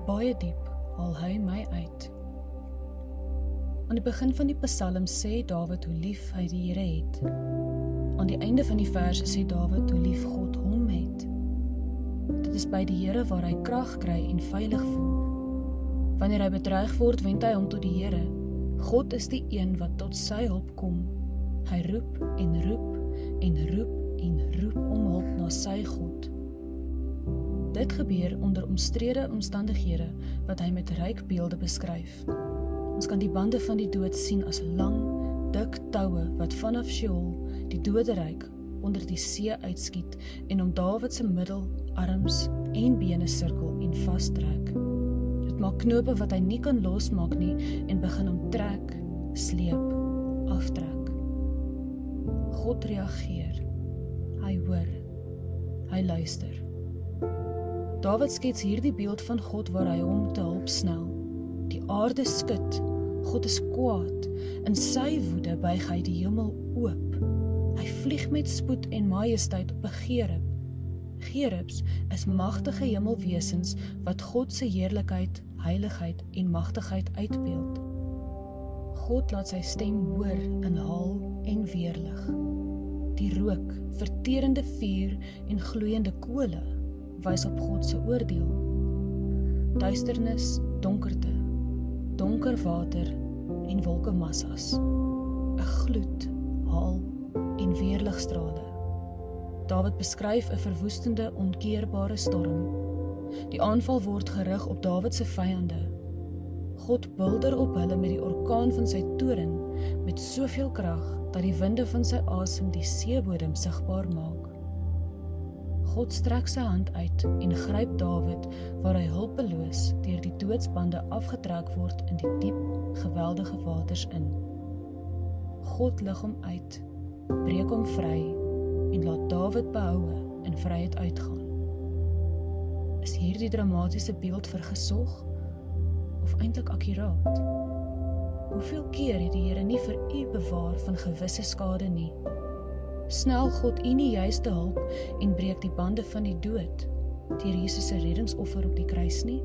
Baie diep haal hy my uit. Aan die begin van die Psalm sê Dawid hoe lief hy die Here het. Aan die einde van die verse sê Dawid hoe lief God hom het. Dit is by die Here waar hy krag kry en veilig voel. Wanneer hy bedreig word, wend hy hom tot die Here. God is die een wat tot sy hulp kom. Hy roep en roep en roep en roep om hulp na sy God. Dit gebeur onder omstrede omstandighede wat hy met ryk beelde beskryf. Ons kan die bande van die dood sien as lang, dik toue wat vanaf Sheol, die doderyk, onder die see uitskiet en om Dawid se middel, arms en bene sirkel en vastrek. Dit maak knope wat hy nie kan losmaak nie en begin hom trek, sleep, aftrek. God reageer. Hy hoor. Hy luister. Dawid skets hierdie beeld van God waar hy hom te hulp snel. Die aarde skud. God is kwaad. In sy woede buig hy die hemel oop. Hy vlieg met spoed en majesteit op 'n gerub. Gerubs is magtige hemelwesens wat God se heerlikheid, heiligheid en magtigheid uitbeeld. God laat sy stem hoor in haal en weerlig. Die rook, verterende vuur en gloeiende kole wys op God se oordeel. Duisternis, donkerte, donker water en wolkemassas. 'n Gloed, haal en weerligstrale. Dawid beskryf 'n verwoestende, onkeerbare storm. Die aanval word gerig op Dawid se vyande. God bulder op hulle met die orkaan van sy toorn met soveel krag dat die winde van sy asem die seebodem sigbaar maak. God strek sy hand uit en gryp Dawid waar hy hulpeloos deur die doodsbande afgetrek word in die diep, geweldige waters in. God lig hom uit, breek hom vry en laat Dawid behoue in vryheid uitgaan. Is hierdie dramatiese beeld vergesog of eintlik akkuraat? Hoeveel keer het die Here nie vir u bewaar van gewisse skade nie? Snel God u nie juiste hulp en breek die bande van die dood deur Jesus se reddingsoffer op die kruis nie?